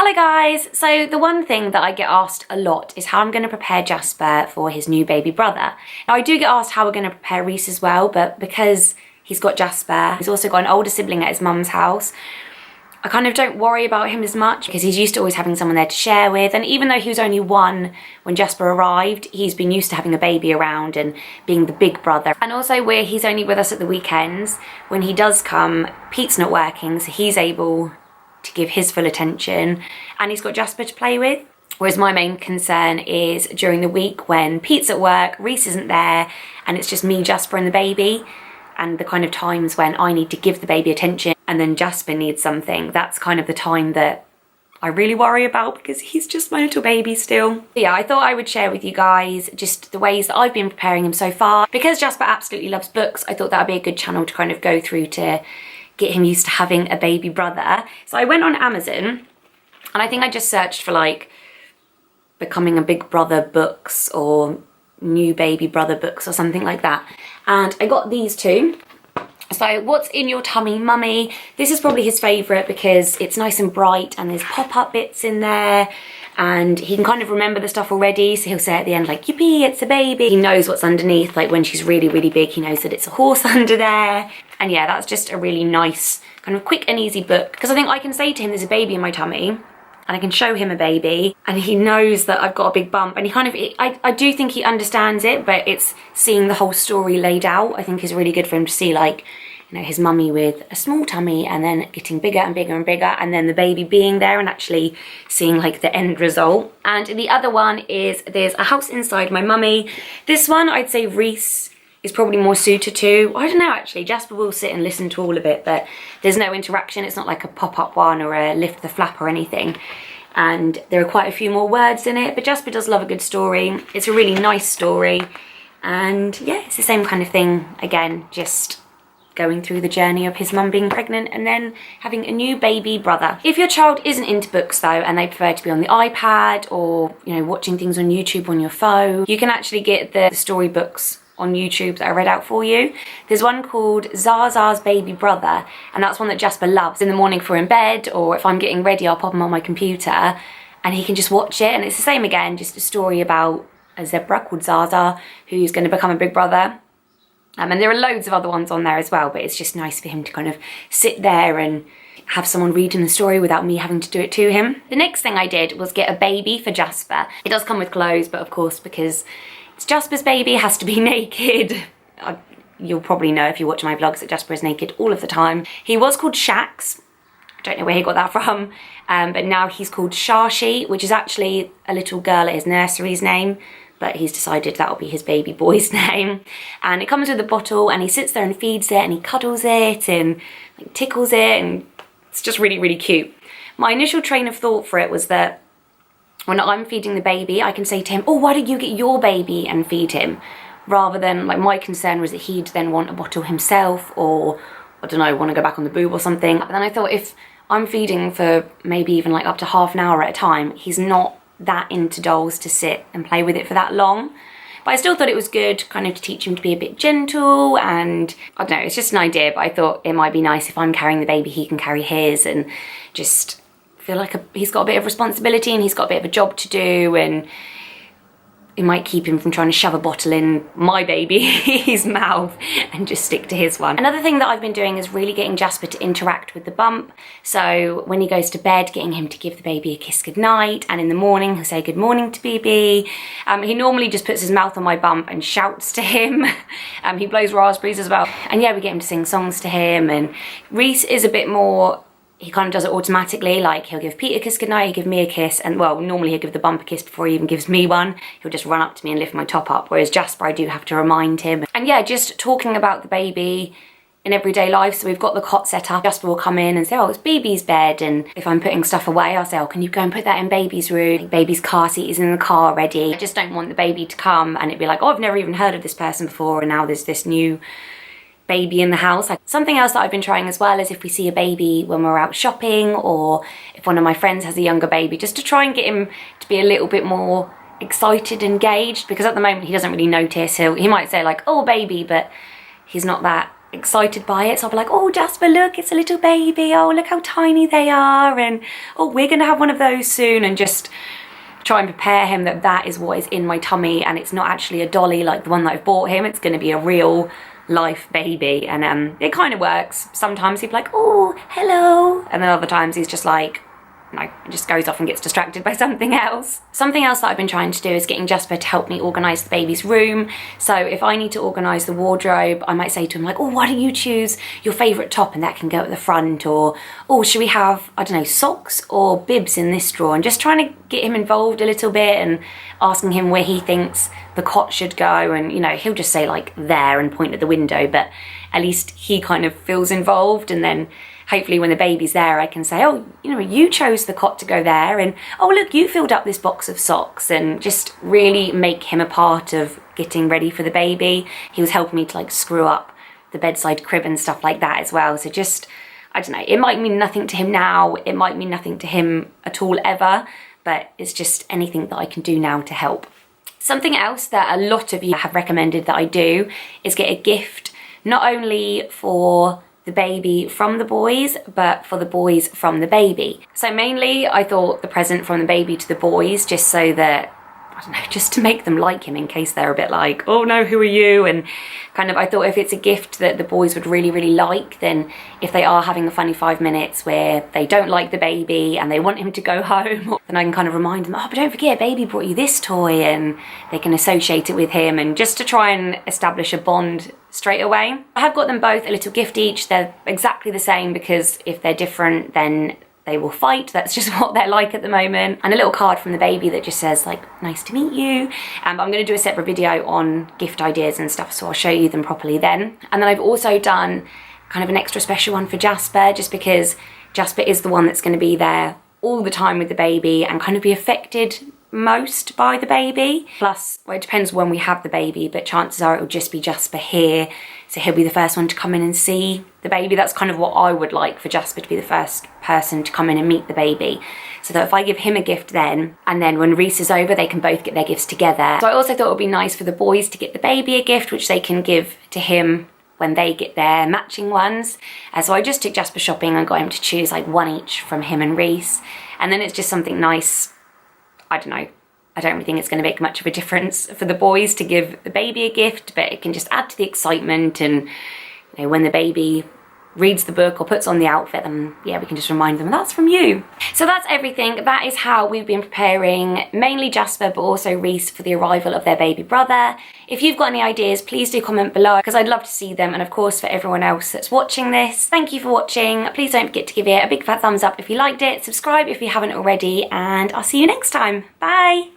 Hello guys! So the one thing that I get asked a lot is how I'm going to prepare Jasper for his new baby brother. Now I do get asked how we're going to prepare Reese as well, but because he's got Jasper, he's also got an older sibling at his mum's house, I kind of don't worry about him as much because he's used to always having someone there to share with, and even though he was only 1 when Jasper arrived, he's been used to having a baby around and being the big brother. And also where he's only with us at the weekends, when he does come, Pete's not working, so he's able to give his full attention and he's got Jasper to play with. Whereas my main concern is during the week when Pete's at work, Reese isn't there, and it's just me, Jasper and the baby, and the kind of times when I need to give the baby attention and then Jasper needs something, that's kind of the time that I really worry about because he's just my little baby still. But yeah, I thought I would share with you guys just the ways that I've been preparing him so far. Because Jasper absolutely loves books, I thought that would be a good channel to kind of go through to get him used to having a baby brother. So I went on Amazon and I think I just searched for like becoming a big brother books or new baby brother books or something like that. And I got these two. So What's in Your Tummy Mummy? This is probably his favourite because it's nice and bright and there's pop-up bits in there and he can kind of remember the stuff already, so he'll say at the end like, yippee, it's a baby. He knows what's underneath, like when she's really, really big, he knows that it's a horse under there. And yeah, that's just a really nice, kind of quick and easy book because I think I can say to him there's a baby in my tummy and I can show him a baby and he knows that I've got a big bump, and he kind of, I do think he understands it, but it's seeing the whole story laid out I think is really good for him to see, like, you know, his mummy with a small tummy and then getting bigger and bigger and bigger and then the baby being there and actually seeing like the end result. And the other one is There's a House Inside My Mummy. This one I'd say Reese is probably more suited to. I don't know actually, Jasper will sit and listen to all of it, but there's no interaction. It's not like a pop-up one or a lift the flap or anything. And there are quite a few more words in it, but Jasper does love a good story. It's a really nice story. And yeah, it's the same kind of thing. Again, just going through the journey of his mum being pregnant and then having a new baby brother. If your child isn't into books though and they prefer to be on the iPad or, you know, watching things on YouTube on your phone, you can actually get the storybooks on YouTube that I read out for you. There's one called Zaza's Baby Brother, and that's one that Jasper loves. In the morning for in bed, or if I'm getting ready, I'll pop him on my computer and he can just watch it. And it's the same again, just a story about a zebra called Zaza who's going to become a big brother. And there are loads of other ones on there as well, but it's just nice for him to kind of sit there and have someone read him the story without me having to do it to him. The next thing I did was get a baby for Jasper. It does come with clothes, but of course, because it's Jasper's baby, it has to be naked. You'll probably know if you watch my vlogs that Jasper is naked all of the time. He was called Shax. I don't know where he got that from, but now he's called Shashi, which is actually a little girl at his nursery's name, but he's decided that'll be his baby boy's name. And it comes with a bottle and he sits there and feeds it and he cuddles it and like, tickles it, and it's just really, really cute. My initial train of thought for it was that when I'm feeding the baby, I can say to him, oh, why don't you get your baby and feed him? Rather than, like, my concern was that he'd then want a bottle himself or, I don't know, want to go back on the boob or something. But then I thought if I'm feeding for maybe even like up to half an hour at a time, he's not that into dolls to sit and play with it for that long. But I still thought it was good kind of to teach him to be a bit gentle, and I don't know, it's just an idea, but I thought it might be nice if I'm carrying the baby, he can carry his and just feel like he's got a bit of responsibility and he's got a bit of a job to do, and it might keep him from trying to shove a bottle in my baby's mouth and just stick to his one. Another thing that I've been doing is really getting Jasper to interact with the bump. So when he goes to bed, getting him to give the baby a kiss goodnight, and in the morning he'll say good morning to BB. He normally just puts his mouth on my bump and shouts to him. He blows raspberries as well. And yeah, we get him to sing songs to him. And Reese is a bit more, he kind of does it automatically, like he'll give Pete a kiss goodnight, he'll give me a kiss, and well, normally he'll give the bump a kiss before he even gives me one. He'll just run up to me and lift my top up, whereas Jasper, I do have to remind him. And yeah, just talking about the baby in everyday life. So we've got the cot set up, Jasper will come in and say, oh, it's baby's bed, and if I'm putting stuff away, I'll say, oh, can you go and put that in baby's room? Baby's car seat is in the car already. I just don't want the baby to come and it'd be like, oh, I've never even heard of this person before, and now there's this new baby in the house. Something else that I've been trying as well is if we see a baby when we're out shopping, or if one of my friends has a younger baby, just to try and get him to be a little bit more excited, engaged, because at the moment he doesn't really notice. He might say like, oh baby, but he's not that excited by it. So I'll be like, oh Jasper, look, it's a little baby. Oh, look how tiny they are. And oh, we're gonna have one of those soon. And just try and prepare him that that is what is in my tummy, and it's not actually a dolly like the one that I've bought him. It's gonna be a real life baby. And it kind of works. Sometimes he'll be like, oh, hello. And then other times he's just like, no, it just goes off and gets distracted by something else. Something else that I've been trying to do is getting Jasper to help me organise the baby's room. So if I need to organise the wardrobe, I might say to him like, oh, why don't you choose your favourite top and that can go at the front, or oh, should we have, I don't know, socks or bibs in this drawer, and just trying to get him involved a little bit and asking him where he thinks the cot should go. And you know, he'll just say like there and point at the window, but at least he kind of feels involved. And then hopefully when the baby's there, I can say, oh, you know, you chose the cot to go there, and oh look, you filled up this box of socks, and just really make him a part of getting ready for the baby. He was helping me to like screw up the bedside crib and stuff like that as well. So just, I don't know, it might mean nothing to him now, it might mean nothing to him at all ever, but it's just anything that I can do now to help. Something else that a lot of you have recommended that I do is get a gift, not only for the baby from the boys, but for the boys from the baby. So mainly I thought the present from the baby to the boys, just so that, I don't know, just to make them like him in case they're a bit like, oh no, who are you? And kind of, I thought if it's a gift that the boys would really, really like, then if they are having a funny 5 minutes where they don't like the baby and they want him to go home, then I can kind of remind them, oh, but don't forget, baby brought you this toy, and they can associate it with him, and just to try and establish a bond straight away. I have got them both a little gift each. They're exactly the same because if they're different, then they will fight. That's just what they're like at the moment. And a little card from the baby that just says like, nice to meet you. But I'm gonna do a separate video on gift ideas and stuff, so I'll show you them properly then. And then I've also done kind of an extra special one for Jasper, just because Jasper is the one that's gonna be there all the time with the baby and kind of be affected most by the baby. Plus, well, it depends when we have the baby, but chances are it'll just be Jasper here, so he'll be the first one to come in and see the baby. That's kind of what I would like, for Jasper to be the first person to come in and meet the baby, so that if I give him a gift then, and then when Reese is over, they can both get their gifts together. So I also thought it would be nice for the boys to get the baby a gift, which they can give to him when they get their matching ones. So I just took Jasper shopping and got him to choose like one each from him and Reese, and then it's just something nice. I don't know, I don't really think it's going to make much of a difference for the boys to give the baby a gift, but it can just add to the excitement. And you know, when the baby reads the book or puts on the outfit, then yeah, we can just remind them that's from you. So that's everything. That is how we've been preparing mainly Jasper, but also Reese, for the arrival of their baby brother. If you've got any ideas, please do comment below, because I'd love to see them. And of course, for everyone else that's watching this, thank you for watching. Please don't forget to give it a big fat thumbs up if you liked it, subscribe if you haven't already, and I'll see you next time. Bye.